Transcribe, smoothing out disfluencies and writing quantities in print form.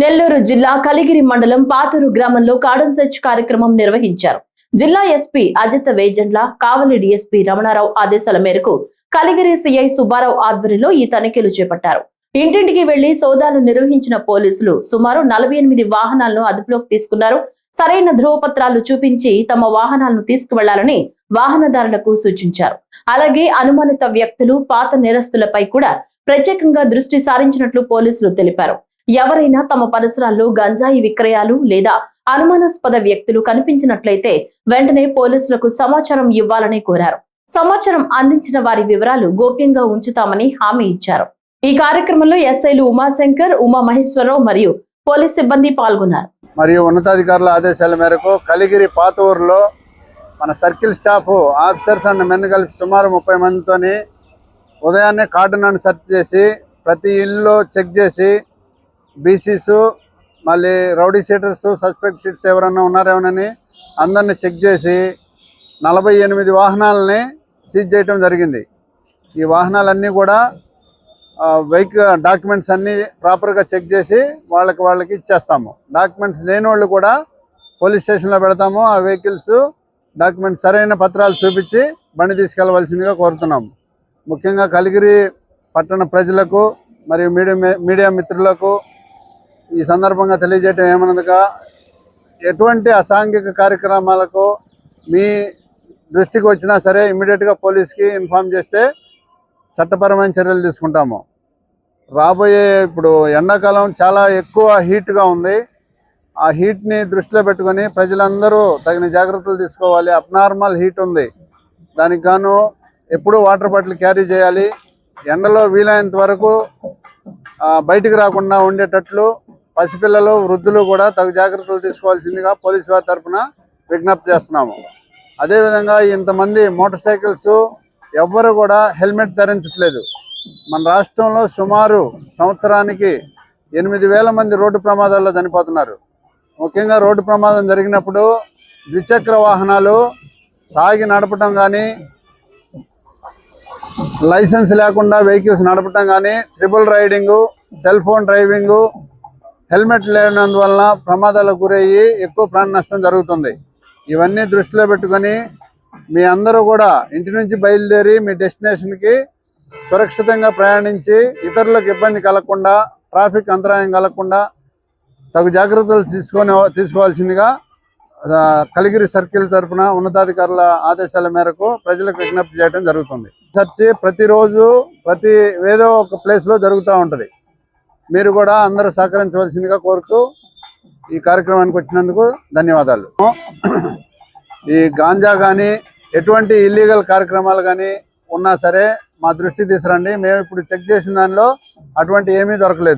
నెల్లూరు జిల్లా కలిగిరి మండలం పాతూరు గ్రామంలో కార్డన్ సెర్చ్ కార్యక్రమం నిర్వహించారు. జిల్లా ఎస్పీ అజిత్ వేజండ్ల, కావలి డీఎస్పీ రమణారావు ఆదేశాల మేరకు కలిగిరి సిఐ సుబ్బారావు ఆధ్వర్యంలో ఈ తనిఖీలు చేపట్టారు. ఇంటింటికి వెళ్లి సోదాలు నిర్వహించిన పోలీసులు సుమారు 48 వాహనాలను అదుపులోకి తీసుకున్నారు. సరైన ధ్రువపత్రాలు చూపించి తమ వాహనాలను తీసుకువెళ్లాలని వాహనదారులకు సూచించారు. అలాగే అనుమానిత వ్యక్తులు, పాత నేరస్తులపై కూడా ప్రత్యేకంగా దృష్టి సారించినట్లు పోలీసులు తెలిపారు. ఎవరైనా తమ పరిసరాల్లో గంజాయి విక్రయాలు లేదా అనుమానాస్పద వ్యక్తులు కనిపించినట్లయితే వెంటనే పోలీసులకు సమాచారం ఇవ్వాలని కోరారు. సమాచారం అందించిన వారి వివరాలు గోప్యంగా ఉంచుతామని హామీ ఇచ్చారు. ఈ కార్యక్రమంలో ఎస్ఐలు ఉమాశంకర్, ఉమా మహేశ్వరరావు మరియు పోలీస్ సిబ్బంది పాల్గొన్నారు. మరియు ఉన్నతాధికారుల ఆదేశాల మేరకు కలిగిరి పాతూరులో మన circle staff officers and men కలిపి సుమారు 30 మందితోని ఉదయాన్నే కార్డన్ సెర్చ్ చేసి ప్రతి ఇల్లు చెక్ చేసి బీసీస్, మళ్ళీ రౌడీ షీటర్స్, సస్పెక్ట్ షీట్స్ ఎవరన్నా ఉన్నారేమోనని అందరినీ చెక్ చేసి 48 వాహనాలని సీజ్ చేయడం జరిగింది. ఈ వాహనాలన్నీ కూడా వెహికల్ డాక్యుమెంట్స్ అన్నీ ప్రాపర్గా చెక్ చేసి వాళ్ళకి ఇచ్చేస్తాము. డాక్యుమెంట్స్ లేని వాళ్ళు కూడా పోలీస్ స్టేషన్లో పెడతాము. ఆ వెహికల్స్ డాక్యుమెంట్స్ సరైన పత్రాలు చూపించి బండి తీసుకెళ్లవలసిందిగా కోరుతున్నాము. ముఖ్యంగా కలిగిరి పట్టణ ప్రజలకు మరియు మీడియా మిత్రులకు ఈ సందర్భంగా తెలియజేయటం ఏమనగా, ఎటువంటి అసాంఘిక కార్యక్రమాలకు మీ దృష్టికి వచ్చినా సరే ఇమ్మీడియట్గా పోలీస్కి ఇన్ఫామ్ చేస్తే చట్టపరమైన చర్యలు తీసుకుంటాము. రాబోయే ఇప్పుడు ఎండాకాలం చాలా ఎక్కువ హీట్గా ఉంది. ఆ హీట్ని దృష్టిలో పెట్టుకొని ప్రజలందరూ తగిన జాగ్రత్తలు తీసుకోవాలి. అబ్నార్మల్ హీట్ ఉంది, దానికి గాను ఎప్పుడూ వాటర్ బాటిల్ క్యారీ చేయాలి. ఎండలో వీలైనంత వరకు బయటికి రాకుండా ఉండేటట్లు పసిపిల్లలు, వృద్ధులు కూడా తగు జాగ్రత్తలు తీసుకోవాల్సిందిగా పోలీసు వారి తరఫున విజ్ఞప్తి చేస్తున్నాము. అదేవిధంగా ఇంతమంది మోటార్ సైకిల్స్ ఎవ్వరు కూడా హెల్మెట్ ధరించట్లేదు. మన రాష్ట్రంలో సుమారు సంవత్సరానికి 8,000 మంది రోడ్డు ప్రమాదాల్లో చనిపోతున్నారు. ముఖ్యంగా రోడ్డు ప్రమాదం జరిగినప్పుడు ద్విచక్ర వాహనాలు తాగి నడపటం కానీ, లైసెన్స్ లేకుండా వెహికల్స్ నడపటం కానీ, triple riding, cell phone driving, helmet లేనందువలన ప్రమాదాలకు గురయ్యి ఎక్కువ ప్రాణ నష్టం జరుగుతుంది. ఇవన్నీ దృష్టిలో పెట్టుకొని మీ అందరూ కూడా ఇంటి నుంచి బయలుదేరి మీ డెస్టినేషన్కి సురక్షితంగా ప్రయాణించి ఇతరులకు ఇబ్బంది కలగకుండా, ట్రాఫిక్ అంతరాయం కలగకుండా తగు జాగ్రత్తలు తీసుకోవాల్సిందిగా కలిగిరి సర్కిల్ తరఫున ఉన్నతాధికారుల ఆదేశాల మేరకు ప్రజలకు విజ్ఞప్తి చేయడం జరుగుతుంది. చర్చి ప్రతిరోజు ఏదో ఒక ప్లేస్లో జరుగుతూ ఉంటుంది. మీరు కూడా అందరూ సహకరించవలసిందిగా కోరుతూ ఈ కార్యక్రమానికి వచ్చినందుకు ధన్యవాదాలు. ఈ గాంజా కానీ ఎటువంటి ఇల్లీగల్ కార్యక్రమాలు కానీ ఉన్నా సరే మా దృష్టికి తీసుకురండి. మేము ఇప్పుడు చెక్ చేసిన దానిలో అటువంటి ఏమీ దొరకలేదు.